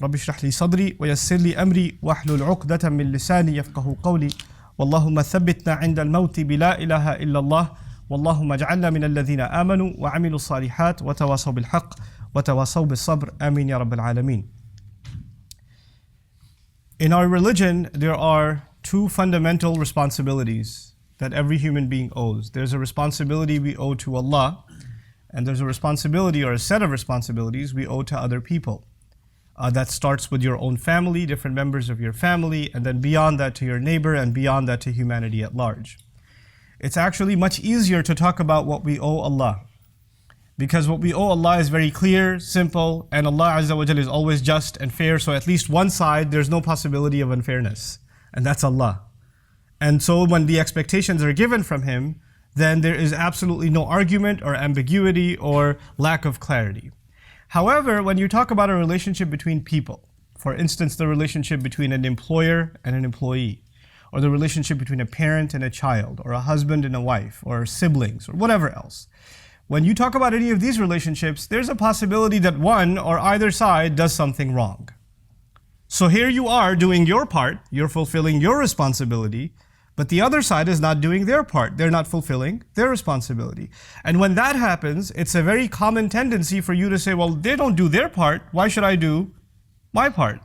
رب اشرح لي صدري ويسر لي أمري واحلل عقدة من لساني يفقه قولي اللهم ثبتنا عند الموت بلا إله إلا الله اللهم اجعلنا من الذين آمنوا وعملوا الصالحات وتواصوا بالحق وتواصوا بالصبر آمين يا رب العالمين. In our religion, there are two fundamental responsibilities that every human being owes. There's a responsibility we owe to Allah, and there's a responsibility or a set of responsibilities we owe to other people. That starts with your own family, different members of your family, and then beyond that to your neighbor, and beyond that to humanity at large. It's actually much easier to talk about what we owe Allah, because what we owe Allah is very clear, simple, and Allah Azza wa Jal is always just and fair, so at least one side there's no possibility of unfairness, and that's Allah. And so when the expectations are given from Him, then there is absolutely no argument or ambiguity or lack of clarity. However, when you talk about a relationship between people, for instance, the relationship between an employer and an employee, or the relationship between a parent and a child, or a husband and a wife, or siblings, or whatever else, when you talk about any of these relationships, there's a possibility that one or either side does something wrong. So here you are doing your part, you're fulfilling your responsibility, but the other side is not doing their part. They're not fulfilling their responsibility. And when that happens, it's a very common tendency for you to say, well, they don't do their part, why should I do my part?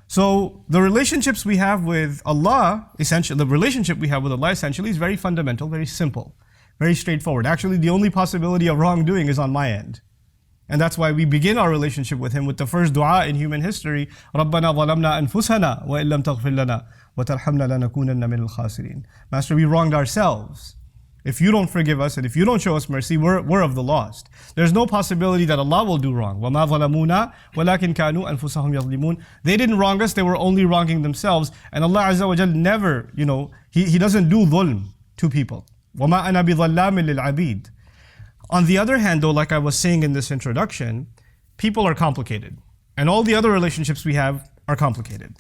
So the relationships we have with Allah, essentially, the relationship we have with Allah essentially is very fundamental, very simple, very straightforward. Actually, the only possibility of wrongdoing is on my end. And that's why we begin our relationship with Him with the first dua in human history, رَبَّنَا ظَلَمْنَا أَنفُسَنَا وَإِن لَمْ تَغْفِرْ لَنَا وَتَرْحَمْنَا لَنَكُونَنَّ مِنَ الْخَاسِرِينَ. Master, we wronged ourselves. If you don't forgive us and if you don't show us mercy, we're of the lost. There's no possibility that Allah will do wrong. وَمَا ظَلَمُونَا وَلَكِنْ كَانُوا أَنفُسَهُمْ يَظْلِمُونَ. They didn't wrong us, they were only wronging themselves. And Allah Azza wa Jal never, He doesn't do dhulm to people. وَمَا أَنَا بِظَلَّامٍ لِلْعَبِيدِ. On the other hand though, like I was saying in this introduction, people are complicated. And all the other relationships we have are complicated.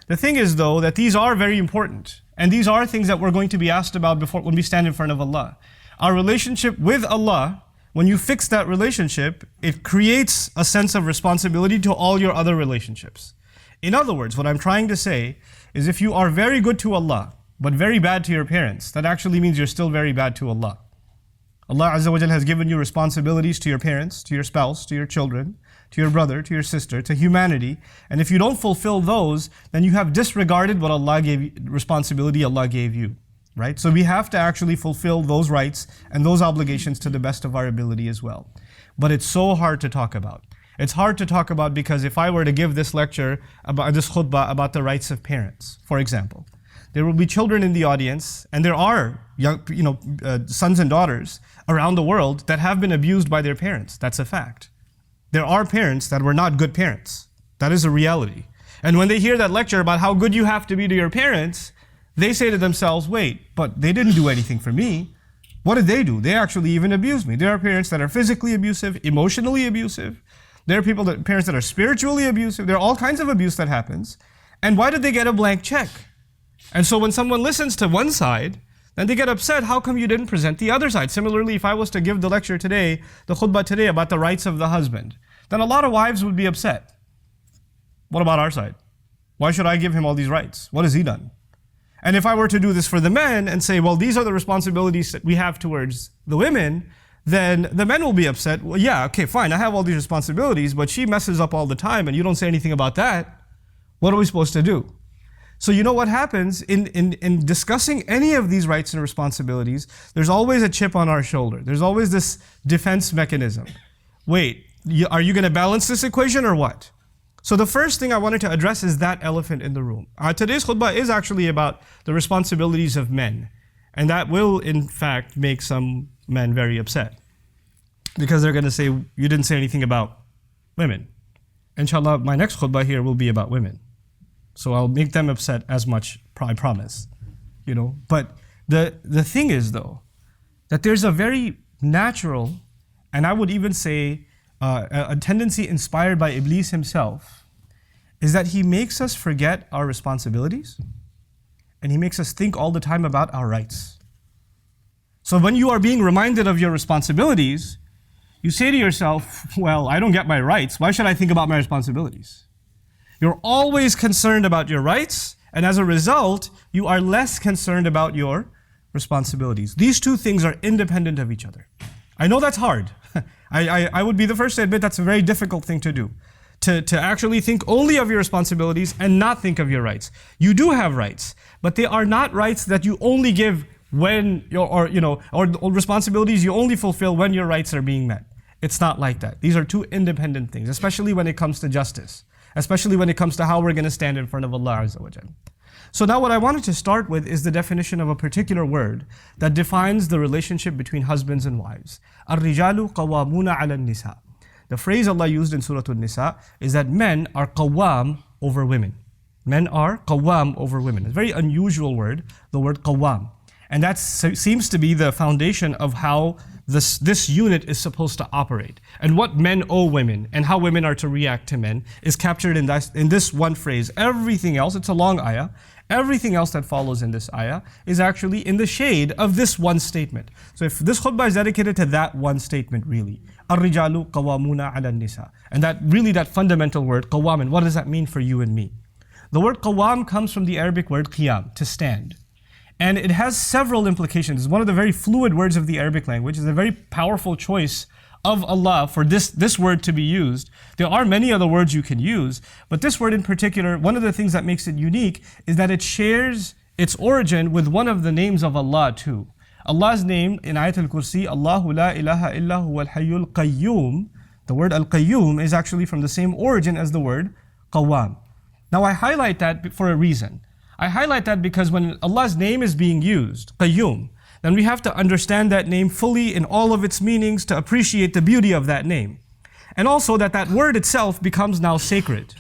The thing is though, that these are very important. And these are things that we're going to be asked about when we stand in front of Allah. Our relationship with Allah, when you fix that relationship, it creates a sense of responsibility to all your other relationships. In other words, what I'm trying to say is if you are very good to Allah, but very bad to your parents, that actually means you're still very bad to Allah. Allah Azza wa Jal has given you responsibilities to your parents, to your spouse, to your children, to your brother, to your sister, to humanity. And if you don't fulfill those, then you have disregarded what Allah gave you, responsibility Allah gave you. Right? So we have to actually fulfill those rights and those obligations to the best of our ability as well. But it's so hard to talk about. It's hard to talk about because if I were to give this lecture, about this khutbah about the rights of parents, for example, there will be children in the audience, and there are young, sons and daughters around the world that have been abused by their parents. That's a fact. There are parents that were not good parents. That is a reality. And when they hear that lecture about how good you have to be to your parents, they say to themselves, wait, but they didn't do anything for me. What did they do? They actually even abused me. There are parents that are physically abusive, emotionally abusive. There are parents that are spiritually abusive. There are all kinds of abuse that happens. And why did they get a blank check? And so when someone listens to one side, then they get upset, how come you didn't present the other side? Similarly, if I was to give the lecture today, the khutbah today about the rights of the husband, then a lot of wives would be upset. What about our side? Why should I give him all these rights? What has he done? And if I were to do this for the men and say, well, these are the responsibilities that we have towards the women, then the men will be upset. Well, yeah, okay, fine, I have all these responsibilities, but she messes up all the time and you don't say anything about that. What are we supposed to do? So you know what happens in discussing any of these rights and responsibilities, there's always a chip on our shoulder. There's always this defense mechanism. Wait, are you going to balance this equation or what? So the first thing I wanted to address is that elephant in the room. Today's khutbah is actually about the responsibilities of men. And that will, in fact, make some men very upset. Because they're going to say, you didn't say anything about women. Inshallah, my next khutbah here will be about women. So I'll make them upset as much, I promise. But the thing is though, that there's a very natural, and I would even say a tendency inspired by Iblis himself, is that he makes us forget our responsibilities and he makes us think all the time about our rights. So when you are being reminded of your responsibilities, you say to yourself, well, I don't get my rights, why should I think about my responsibilities? You're always concerned about your rights, and as a result, you are less concerned about your responsibilities. These two things are independent of each other. I know that's hard. I would be the first to admit that's a very difficult thing to do. To actually think only of your responsibilities and not think of your rights. You do have rights, but they are not rights that you only give when or responsibilities you only fulfill when your rights are being met. It's not like that. These are two independent things, especially when it comes to justice, especially when it comes to how we're going to stand in front of Allah Azza wa Jal. So now what I wanted to start with is the definition of a particular word that defines the relationship between husbands and wives. Arrijaal qawwamuna ala nisa. The phrase Allah used in Surat An-Nisaa is that men are qawwam over women. Men are qawwam over women. It's a very unusual word, the word qawwam. And that seems to be the foundation of how this unit is supposed to operate. And what men owe women and how women are to react to men is captured in this one phrase. Everything else, it's a long ayah, everything else that follows in this ayah is actually in the shade of this one statement. So if this khutbah is dedicated to that one statement really, Arrijaal qawwamuna ala nisa. And that fundamental word, qawwam, and what does that mean for you and me? The word qawwam comes from the Arabic word qiyam, to stand. And it has several implications. It's one of the very fluid words of the Arabic language. It's a very powerful choice of Allah for this word to be used. There are many other words you can use, but this word in particular, one of the things that makes it unique is that it shares its origin with one of the names of Allah too. Allah's name in Ayat al-Kursi, Allahu la ilaha illa huwa al-hayyul qayyum. The word al-qayyum is actually from the same origin as the word qawwam. Now I highlight that for a reason. I highlight that because when Allah's name is being used, qayyum, then we have to understand that name fully in all of its meanings to appreciate the beauty of that name. And also that word itself becomes now sacred.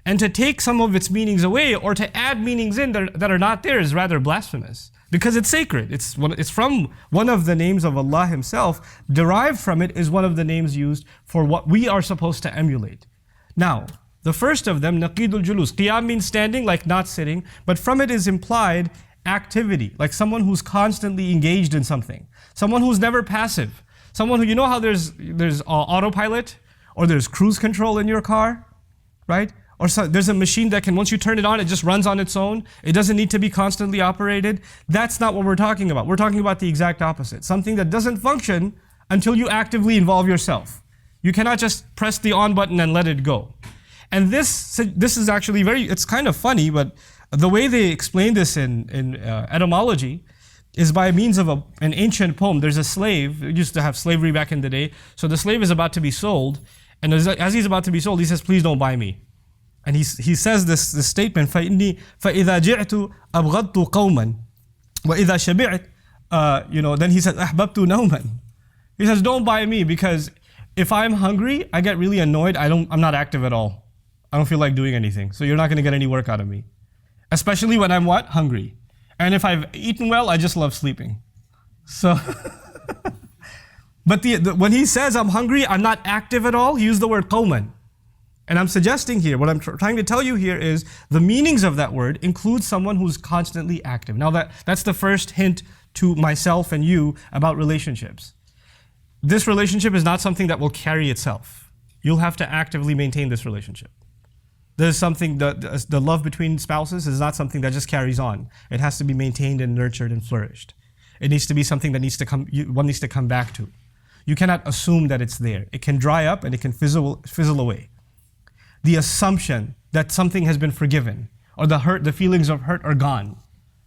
And to take some of its meanings away or to add meanings in that are not there is rather blasphemous. Because it's sacred. It's from one of the names of Allah Himself. Derived from it is one of the names used for what we are supposed to emulate. Now, the first of them, naqidul julus. Qiyam means standing, like not sitting, but from it is implied activity, like someone who's constantly engaged in something. Someone who's never passive. Someone who, you know how there's autopilot or there's cruise control in your car, right? Or there's a machine that can, once you turn it on, it just runs on its own. It doesn't need to be constantly operated. That's not what we're talking about. We're talking about the exact opposite. Something that doesn't function until you actively involve yourself. You cannot just press the on button and let it go. And this is actually it's kind of funny, but the way they explain this in etymology is by means of an ancient poem. There's a slave, we used to have slavery back in the day. So the slave is about to be sold, and as he's about to be sold, he says, please don't buy me. And he says this statement, فَإِنِّي فَإِذَا جِعْتُ أَبْغَضْتُ قَوْمًا وَإِذَا شَبِعْتُ then he says, أَحْبَبْتُ نَوْمًا. He says, don't buy me, because if I'm hungry, I get really annoyed. I'm not active at all. I don't feel like doing anything. So you're not going to get any work out of me. Especially when I'm what? Hungry. And if I've eaten well, I just love sleeping. So, but when he says I'm hungry, I'm not active at all, he used the word qawman. And I'm suggesting here, what I'm trying to tell you here is the meanings of that word include someone who's constantly active. Now that's the first hint to myself and you about relationships. This relationship is not something that will carry itself. You'll have to actively maintain this relationship. There's something, the love between spouses is not something that just carries on. It has to be maintained and nurtured and flourished. It needs to be something that one needs to come back to. You cannot assume that it's there. It can dry up and it can fizzle away. The assumption that something has been forgiven or the feelings of hurt are gone.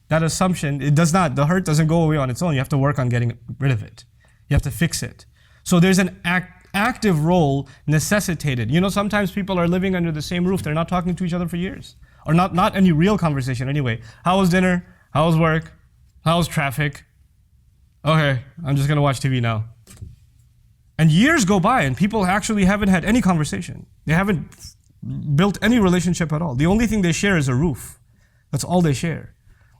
That assumption, the hurt doesn't go away on its own. You have to work on getting rid of it. You have to fix it. So there's an active role necessitated. You know, sometimes people are living under the same roof. They're not talking to each other for years. Or not any real conversation anyway. How was dinner? How was work? How was traffic? Okay, I'm just gonna watch TV now. And years go by and people actually haven't had any conversation. They haven't built any relationship at all. The only thing they share is a roof. That's all they share.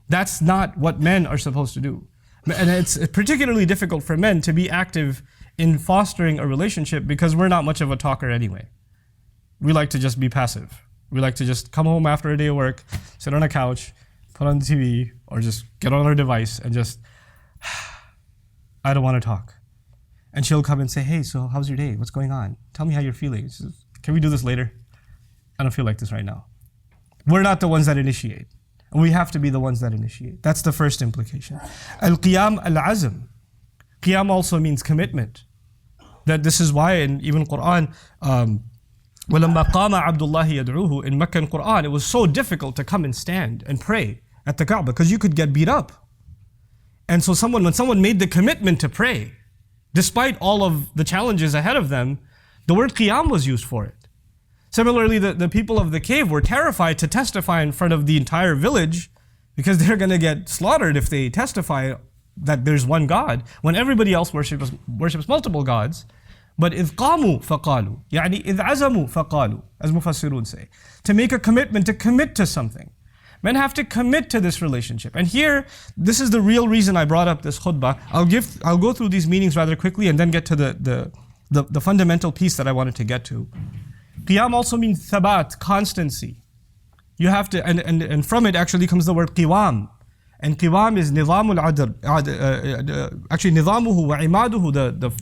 That's not what men are supposed to do. And it's particularly difficult for men to be active in fostering a relationship because we're not much of a talker anyway. We like to just be passive. We like to just come home after a day of work, sit on a couch, put on the TV, or just get on our device and just, I don't want to talk. And she'll come and say, hey, so how's your day? What's going on? Tell me how you're feeling. Says, can we do this later? I don't feel like this right now. We're not the ones that initiate. We have to be the ones that initiate. That's the first implication. Al-qiyam al-azm. Qiyam also means commitment. That this is why in even Quran, وَلَمَّا قَامَ عَبْدُ اللَّهِ يَدْعُوهُ, in Meccan Quran, it was so difficult to come and stand and pray at the Kaaba because you could get beat up. And so when someone made the commitment to pray, despite all of the challenges ahead of them, the word qiyam was used for it. Similarly, the people of the cave were terrified to testify in front of the entire village because they're going to get slaughtered if they testify that there's one God, when everybody else worships multiple gods. But إِذْ قَامُوا فَقَالُوا, يعني إِذْ عَزَمُوا فَقَالُوا, as Mufassirun say. To make a commitment, to commit to something. Men have to commit to this relationship. And here, this is the real reason I brought up this khutbah. I'll go through these meanings rather quickly and then get to the fundamental piece that I wanted to get to. Qiyam also means thabat, constancy. You have to, and from it actually comes the word qiwam. And qiwam is nizamul adr. Actually, nizamuhu wa imaduhu,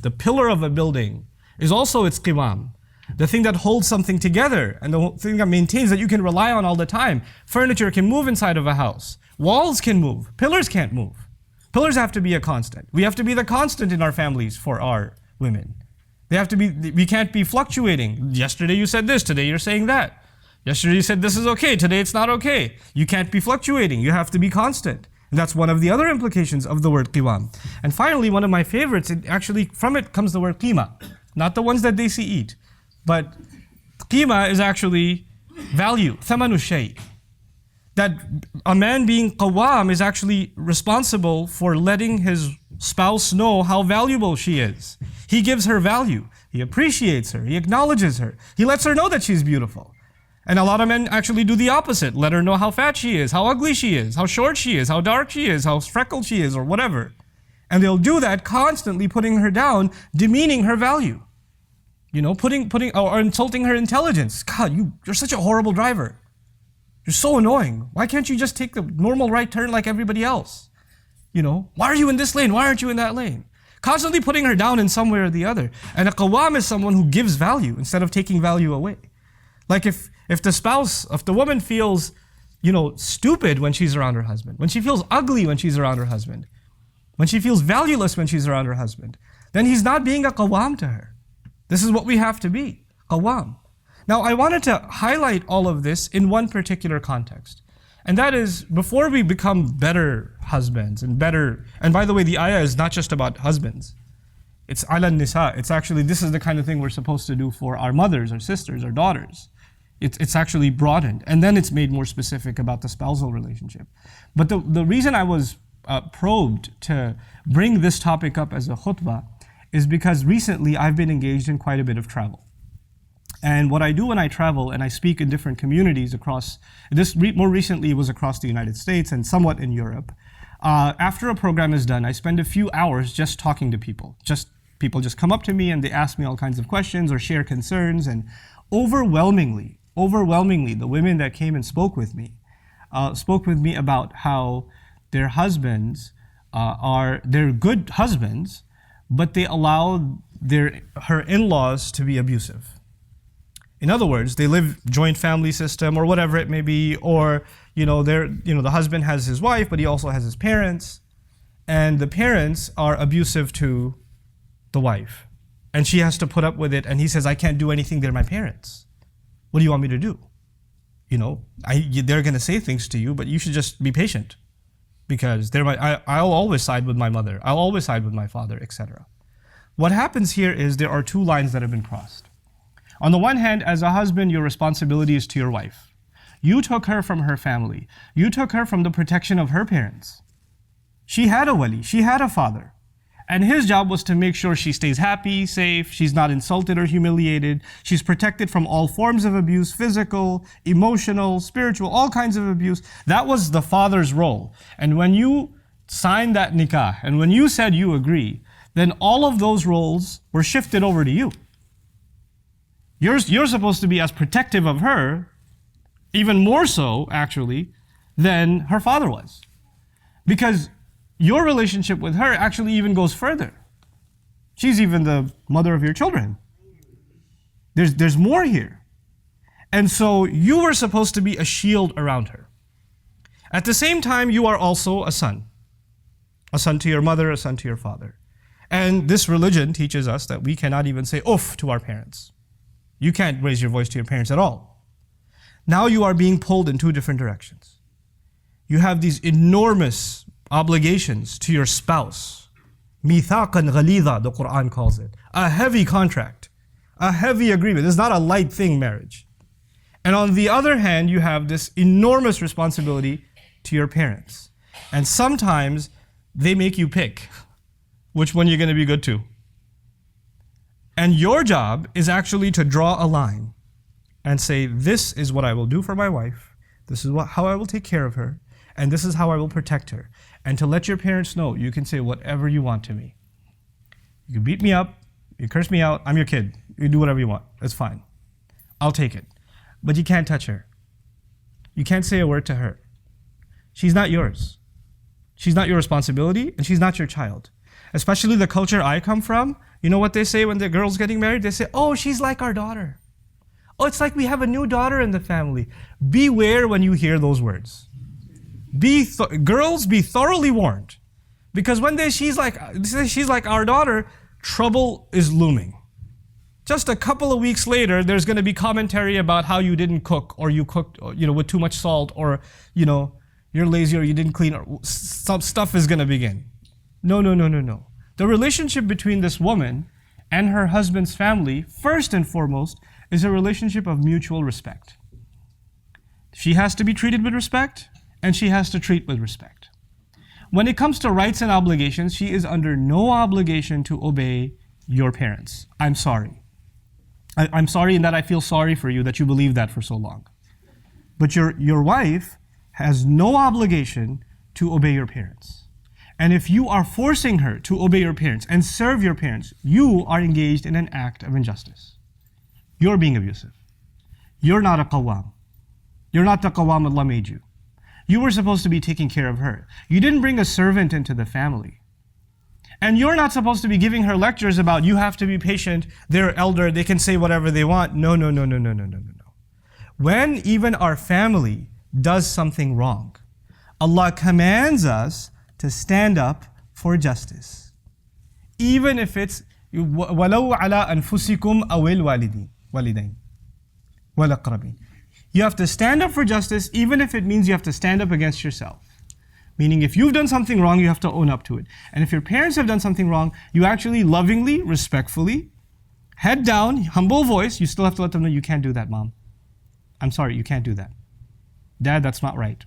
the pillar of a building, is also its qiwam. The thing that holds something together and the thing that maintains that you can rely on all the time. Furniture can move inside of a house. Walls can move. Pillars can't move. Pillars have to be a constant. We have to be the constant in our families for our women. They have to be, we can't be fluctuating. Yesterday you said this, today you're saying that. Yesterday you said this is okay, today it's not okay. You can't be fluctuating, you have to be constant. And that's one of the other implications of the word qiwam. And finally, one of my favorites, from it comes the word qima. Not the ones that they see eat. But qima is actually value, thamanu shay. That a man being qawwam is actually responsible for letting his spouse know how valuable she is. He gives her value. He appreciates her. He acknowledges her. He lets her know that she's beautiful. And a lot of men actually do the opposite. Let her know how fat she is, how ugly she is, how short she is, how dark she is, how freckled she is, or whatever. And they'll do that constantly, putting her down, demeaning her value. You know, or insulting her intelligence. God, you're such a horrible driver. You're so annoying. Why can't you just take the normal right turn like everybody else? You know, why are you in this lane? Why aren't you in that lane? Constantly putting her down in some way or the other. And a qawwam is someone who gives value instead of taking value away. Like if the woman feels, stupid when she's around her husband, when she feels ugly when she's around her husband, when she feels valueless when she's around her husband, then he's not being a qawwam to her. This is what we have to be, qawwam. Now I wanted to highlight all of this in one particular context. And that is, before we become better husbands and by the way, the ayah is not just about husbands. It's ala nisa. It's actually, this is the kind of thing we're supposed to do for our mothers, our sisters, our daughters. It's actually broadened. And then it's made more specific about the spousal relationship. But the reason I was probed to bring this topic up as a khutbah is because recently I've been engaged in quite a bit of travel. And what I do when I travel and I speak in different communities more recently was across the United States and somewhat in Europe. After a program is done, I spend a few hours just talking to people. People just come up to me and they ask me all kinds of questions or share concerns. And overwhelmingly, the women that came and spoke with me about how their husbands they're good husbands, but they allow her in-laws to be abusive. In other words, they live joint family system or whatever it may be, or the husband has his wife, but he also has his parents, and the parents are abusive to the wife, and she has to put up with it. And he says, "I can't do anything. They're my parents. What do you want me to do? They're going to say things to you, but you should just be patient, because I'll always side with my mother. I'll always side with my father, etc." What happens here is there are two lines that have been crossed. On the one hand, as a husband, your responsibility is to your wife. You took her from her family. You took her from the protection of her parents. She had a wali, she had a father. And his job was to make sure she stays happy, safe, she's not insulted or humiliated, she's protected from all forms of abuse, physical, emotional, spiritual, all kinds of abuse. That was the father's role. And when you signed that nikah, and when you said you agree, then all of those roles were shifted over to you. You're supposed to be as protective of her, even more so, actually, than her father was. Because your relationship with her actually even goes further. She's even the mother of your children. There's more here. And so you were supposed to be a shield around her. At the same time, you are also a son to your mother, a son to your father. And this religion teaches us that we cannot even say oof to our parents. You can't raise your voice to your parents at all. Now you are being pulled in two different directions. You have these enormous obligations to your spouse. Mithaqan ghalidha, the Quran calls it. A heavy contract, a heavy agreement. It's not a light thing, marriage. And on the other hand, you have this enormous responsibility to your parents. And sometimes they make you pick which one you're going to be good to. And your job is actually to draw a line and say, this is what I will do for my wife, this is how I will take care of her, and this is how I will protect her. And to let your parents know, you can say whatever you want to me. You can beat me up, you curse me out, I'm your kid. You do whatever you want, it's fine. I'll take it. But you can't touch her. You can't say a word to her. She's not yours. She's not your responsibility, and she's not your child. Especially the culture I come from, you know what they say when the girl's getting married? They say, oh, she's like our daughter. Oh, it's like we have a new daughter in the family. Beware when you hear those words. Girls, be thoroughly warned. Because when they say she's like our daughter, trouble is looming. Just a couple of weeks later, there's going to be commentary about how you didn't cook, or you cooked, with too much salt, or, you're lazy, or you didn't clean, or some stuff is going to begin. No. The relationship between this woman and her husband's family, first and foremost, is a relationship of mutual respect. She has to be treated with respect, and she has to treat with respect. When it comes to rights and obligations, she is under no obligation to obey your parents. I'm sorry. I'm sorry in that I feel sorry for you that you believed that for so long. But your wife has no obligation to obey your parents. And if you are forcing her to obey your parents and serve your parents, you are engaged in an act of injustice. You're being abusive. You're not a qawwam. You're not the qawwam Allah made you. You were supposed to be taking care of her. You didn't bring a servant into the family. And you're not supposed to be giving her lectures about you have to be patient, they're elder, they can say whatever they want. No. When even our family does something wrong, Allah commands us to stand up for justice. Even if it's وَلَوْ عَلَىٰ أَنفُسِكُمْ أَوِ الْوَالِدَيْنِ وَالْأَقْرَبِينَ. You have to stand up for justice, even if it means you have to stand up against yourself. Meaning if you've done something wrong, you have to own up to it. And if your parents have done something wrong, you actually lovingly, respectfully, head down, humble voice, you still have to let them know, you can't do that, Mom. I'm sorry, you can't do that. Dad, that's not right.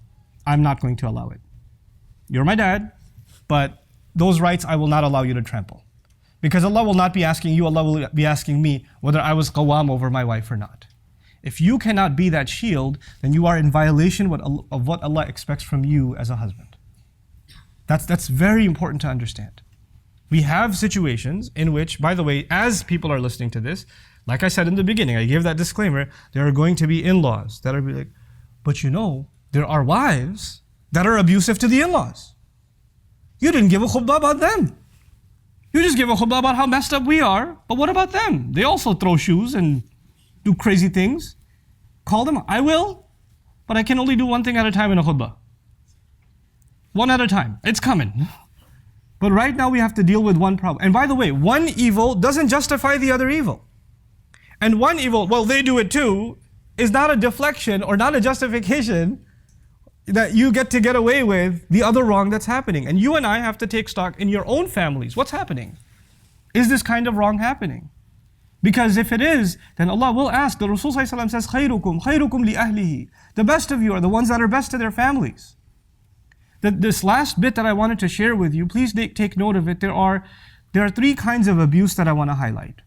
I'm not going to allow it. You're my dad, but those rights I will not allow you to trample. Because Allah will not be asking you, Allah will be asking me whether I was qawwam over my wife or not. If you cannot be that shield, then you are in violation of what Allah expects from you as a husband. That's very important to understand. We have situations in which, by the way, as people are listening to this, like I said in the beginning, I gave that disclaimer, there are going to be in-laws that are like, but there are wives that are abusive to the in-laws. You didn't give a khutbah about them. You just give a khutbah about how messed up we are, but what about them? They also throw shoes and do crazy things. Call them. I will, but I can only do one thing at a time in a khutbah. One at a time. It's coming. But right now we have to deal with one problem. And by the way, one evil doesn't justify the other evil. And one evil, well, they do it too, is not a deflection or not a justification that you get away with the other wrong that's happening. And you and I have to take stock in your own families. What's happening? Is this kind of wrong happening? Because if it is, then Allah will ask. The Rasul ﷺ says, خَيْرُكُمْ خَيْرُكُمْ لِأَهْلِهِ. The best of you are the ones that are best to their families. This last bit that I wanted to share with you, please take note of it. There are three kinds of abuse that I want to highlight.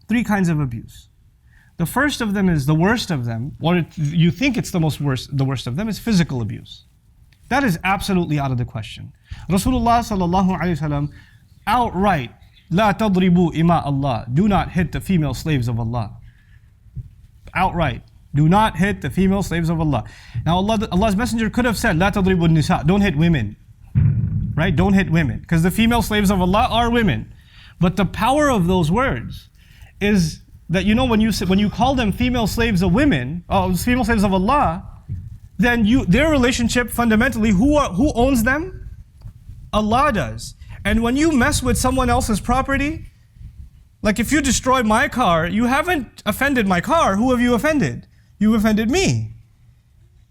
Three kinds of abuse. The first of them is the worst of them, or you think it's the worst of them, is physical abuse. That is absolutely out of the question. Rasulullah sallallahu alaihi wasallam outright, لا تضربوا إماء الله, do not hit the female slaves of Allah. Outright. Do not hit the female slaves of Allah. Now Allah's Messenger could have said, لا تضربوا النساء, don't hit women. Right? Don't hit women. Because the female slaves of Allah are women. But the power of those words is that when you call them female slaves of women, female slaves of Allah, then their relationship fundamentally, who owns them? Allah does. And when you mess with someone else's property, like if you destroy my car, you haven't offended my car. Who have you offended? You offended me.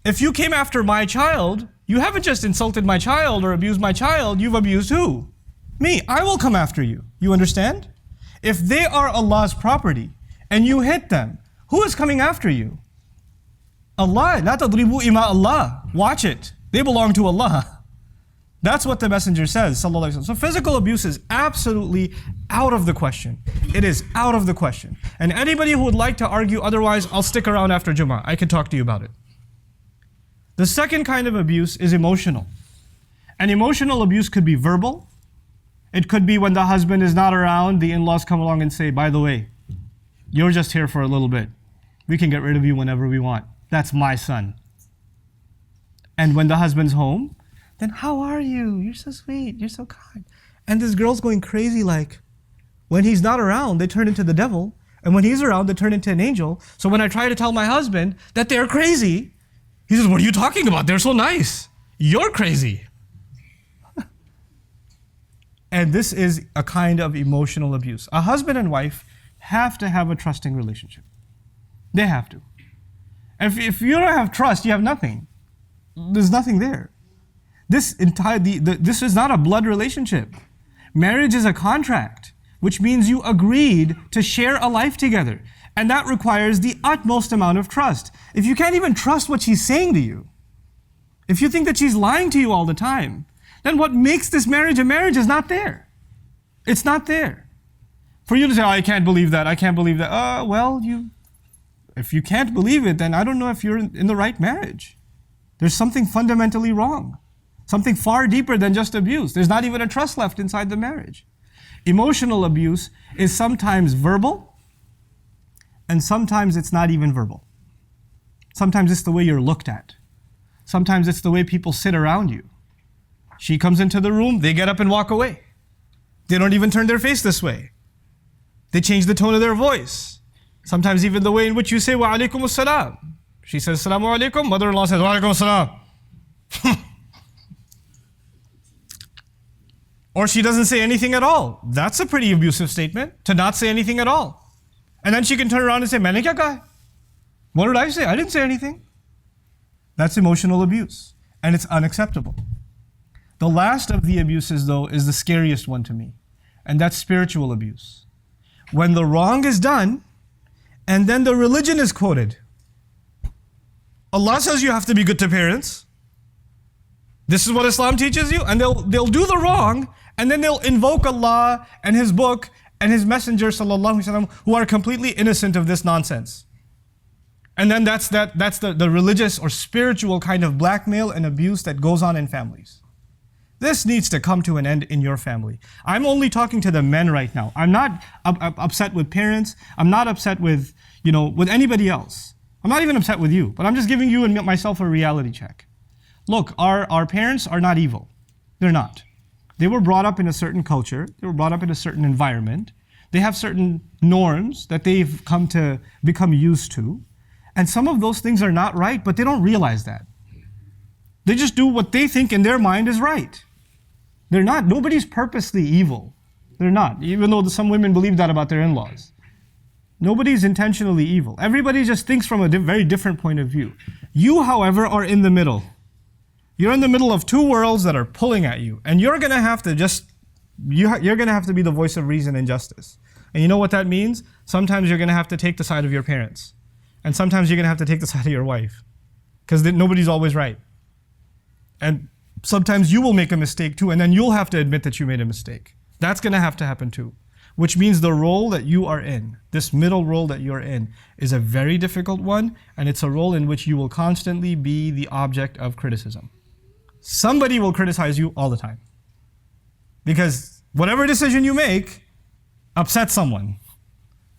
If you came after my child, you haven't just insulted my child or abused my child, you've abused who? Me. I will come after you. You understand? If they are Allah's property and you hit them, who is coming after you? Allah. La tadribu ima Allah. Watch it. They belong to Allah. That's what the Messenger says, sallallahu alaihi wasallam. So physical abuse is absolutely out of the question. It is out of the question. And anybody who would like to argue otherwise, I'll stick around after Jummah. I can talk to you about it. The second kind of abuse is emotional. And emotional abuse could be verbal. It could be when the husband is not around, the in-laws come along and say, by the way, you're just here for a little bit. We can get rid of you whenever we want. That's my son. And when the husband's home, then how are you? You're so sweet. You're so kind. And this girl's going crazy like, when he's not around, they turn into the devil. And when he's around, they turn into an angel. So when I try to tell my husband that they're crazy, he says, what are you talking about? They're so nice. You're crazy. And this is a kind of emotional abuse. A husband and wife have to have a trusting relationship. They have to. If you don't have trust, you have nothing. There's nothing there. This is not a blood relationship. Marriage is a contract, which means you agreed to share a life together. And that requires the utmost amount of trust. If you can't even trust what she's saying to you, if you think that she's lying to you all the time, then what makes this marriage a marriage is not there. It's not there. For you to say, oh, I can't believe that, I can't believe that. If you can't believe it, then I don't know if you're in the right marriage. There's something fundamentally wrong. Something far deeper than just abuse. There's not even a trust left inside the marriage. Emotional abuse is sometimes verbal, and sometimes it's not even verbal. Sometimes it's the way you're looked at. Sometimes it's the way people sit around you. She comes into the room, they get up and walk away. They don't even turn their face this way. They change the tone of their voice. Sometimes even the way in which you say, wa alaikum assalam. She says, assalamu alaikum. Mother-in-law says, wa alaikum assalam. Or she doesn't say anything at all. That's a pretty abusive statement, to not say anything at all. And then she can turn around and say, maine kya kaha? What did I say? I didn't say anything. That's emotional abuse. And it's unacceptable. The last of the abuses, though, is the scariest one to me. And that's spiritual abuse. When the wrong is done, and then the religion is quoted. Allah says you have to be good to parents. This is what Islam teaches you. And they'll do the wrong, and then they'll invoke Allah and His book and His Messenger sallallahu alaihi wasallam, who are completely innocent of this nonsense. And then that's the religious or spiritual kind of blackmail and abuse that goes on in families. This needs to come to an end in your family. I'm only talking to the men right now. I'm not upset with parents. I'm not upset with anybody else. I'm not even upset with you, but I'm just giving you and myself a reality check. Look, our parents are not evil. They're not. They were brought up in a certain culture. They were brought up in a certain environment. They have certain norms that they've come to become used to. And some of those things are not right, but they don't realize that. They just do what they think in their mind is right. They're not. Nobody's purposely evil. They're not, even though some women believe that about their in-laws. Nobody's intentionally evil. Everybody just thinks from a very different point of view. You, however, are in the middle. You're in the middle of two worlds that are pulling at you. And you're going to have to you're going to have to be the voice of reason and justice. And you know what that means? Sometimes you're going to have to take the side of your parents. And sometimes you're going to have to take the side of your wife. Because nobody's always right. And sometimes you will make a mistake too, and then you'll have to admit that you made a mistake. That's going to have to happen too. Which means the role that you are in, this middle role that you're in, is a very difficult one, and it's a role in which you will constantly be the object of criticism. Somebody will criticize you all the time. Because whatever decision you make upsets someone.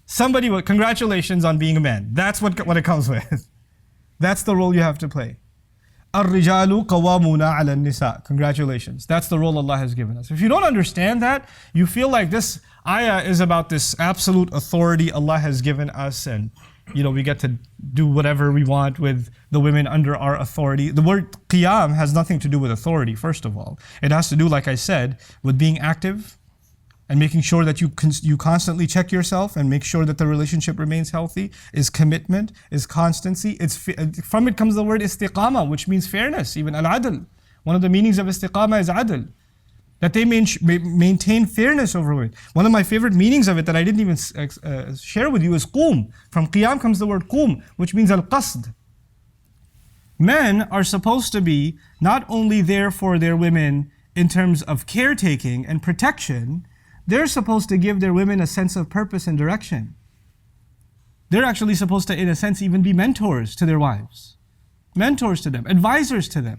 Somebody will, congratulations on being a man. That's what it comes with. That's the role you have to play. Arrijaal qawwamuna ala nisa. Congratulations. That's the role Allah has given us. If you don't understand that, you feel like this ayah is about this absolute authority Allah has given us, and we get to do whatever we want with the women under our authority. The word qiyam has nothing to do with authority, first of all. It has to do, like I said, with being active and making sure that you constantly check yourself and make sure that the relationship remains healthy, is commitment, is constancy. From it comes the word istiqama, which means fairness, even al-adl. One of the meanings of istiqama is adl, that they maintain fairness over it. One of my favorite meanings of it that I didn't even share with you is qum. From qiyam comes the word qum, which means al-qasd. Men are supposed to be not only there for their women in terms of caretaking and protection, they're supposed to give their women a sense of purpose and direction. They're actually supposed to, in a sense, even be mentors to their wives. Mentors to them, advisors to them.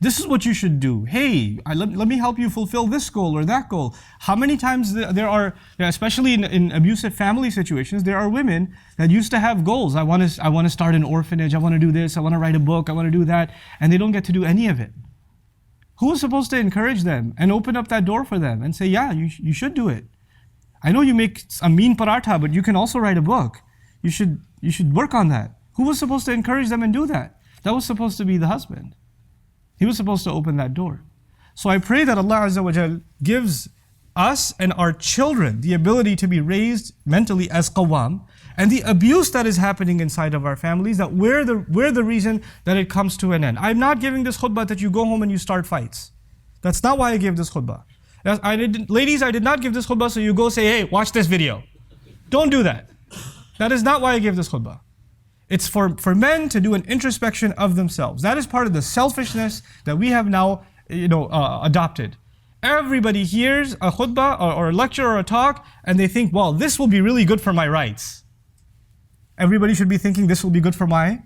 This is what you should do. Hey, let me help you fulfill this goal or that goal. How many times there are, especially in abusive family situations, there are women that used to have goals. I want to start an orphanage, I want to do this, I want to write a book, I want to do that, and they don't get to do any of it. Who is supposed to encourage them and open up that door for them and say, yeah, you should do it. I know you make a mean paratha, but you can also write a book. You should work on that. Who was supposed to encourage them and do that? That was supposed to be the husband. He was supposed to open that door. So I pray that Allah Azza wa Jal gives us and our children the ability to be raised mentally as qawwam, and the abuse that is happening inside of our families, that we're the reason that it comes to an end. I'm not giving this khutbah that you go home and you start fights. That's not why I gave this khutbah. Ladies, I did not give this khutbah so you go say, hey, watch this video. Don't do that. That is not why I gave this khutbah. It's for men to do an introspection of themselves. That is part of the selfishness that we have now adopted. Everybody hears a khutbah or a lecture or a talk and they think, well, this will be really good for my rights. Everybody should be thinking this will be good for my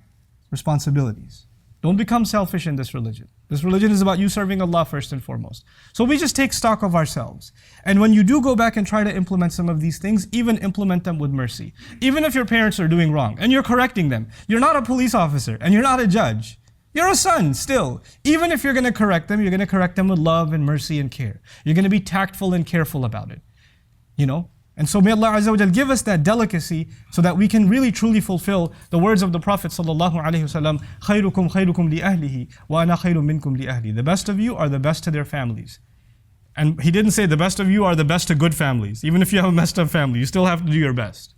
responsibilities. Don't become selfish in this religion. This religion is about you serving Allah first and foremost. So we just take stock of ourselves. And when you do go back and try to implement some of these things, even implement them with mercy. Even if your parents are doing wrong and you're correcting them, you're not a police officer and you're not a judge. You're a son still. Even if you're going to correct them, you're going to correct them with love and mercy and care. You're going to be tactful and careful about it. And so may Allah Azza wa Jal give us that delicacy so that we can really truly fulfill the words of the Prophet sallallahu alaihi wasallam, خَيْرُكُمْ خَيْرُكُمْ لِأَهْلِهِ وَأَنَا خَيْرٌ مِنْكُمْ لِأَهْلِي. The best of you are the best to their families. And he didn't say the best of you are the best to good families. Even if you have a messed up family, you still have to do your best.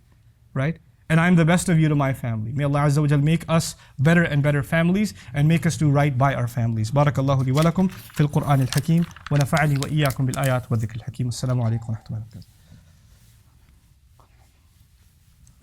Right? And I'm the best of you to my family. May Allah Azza wa Jal make us better and better families and make us do right by our families. Barakallahu li wa lakum fil Qur'an al-Hakim wa nafa'ani wa iyyakum bil ayat wa dhikr al-Hakim. Assalamu alaikum wa rahmatullahi wa barakatuh.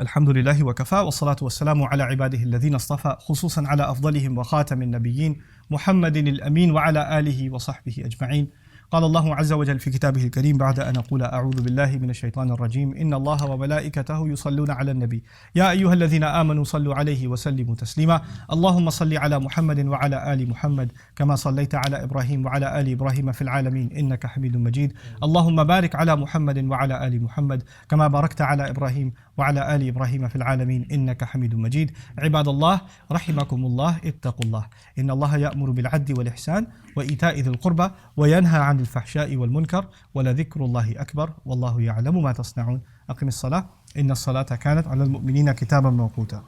الحمد لله وكفى والصلاة والسلام على عباده الذين اصطفى خصوصا على أفضلهم وخاتم النبيين محمد الأمين وعلى آله وصحبه أجمعين. قال الله عز وجل في كتابه الكريم بعد أن أقول أعوذ بالله من الشيطان الرجيم إن الله وملائكته يصلون على النبي يا أيها الذين آمنوا صلوا عليه وسلموا تسليما اللهم صل على محمد وعلى آل محمد كما صليت على إبراهيم وعلى آل إبراهيم في العالمين إنك حميد مجيد اللهم بارك على محمد وعلى آل محمد كما باركت على إبراهيم وعلى آل إبراهيم في العالمين إنك حميد مجيد. عباد الله رحمكم الله اتقوا الله إن الله يأمر بالعدل والإحسان وإيتاء ذي القربى وينهى عن الفحشاء والمنكر ولذكر الله أكبر والله يعلم ما تصنعون. أقم الصلاة إن الصلاة كانت على المؤمنين كتابا موقوتا.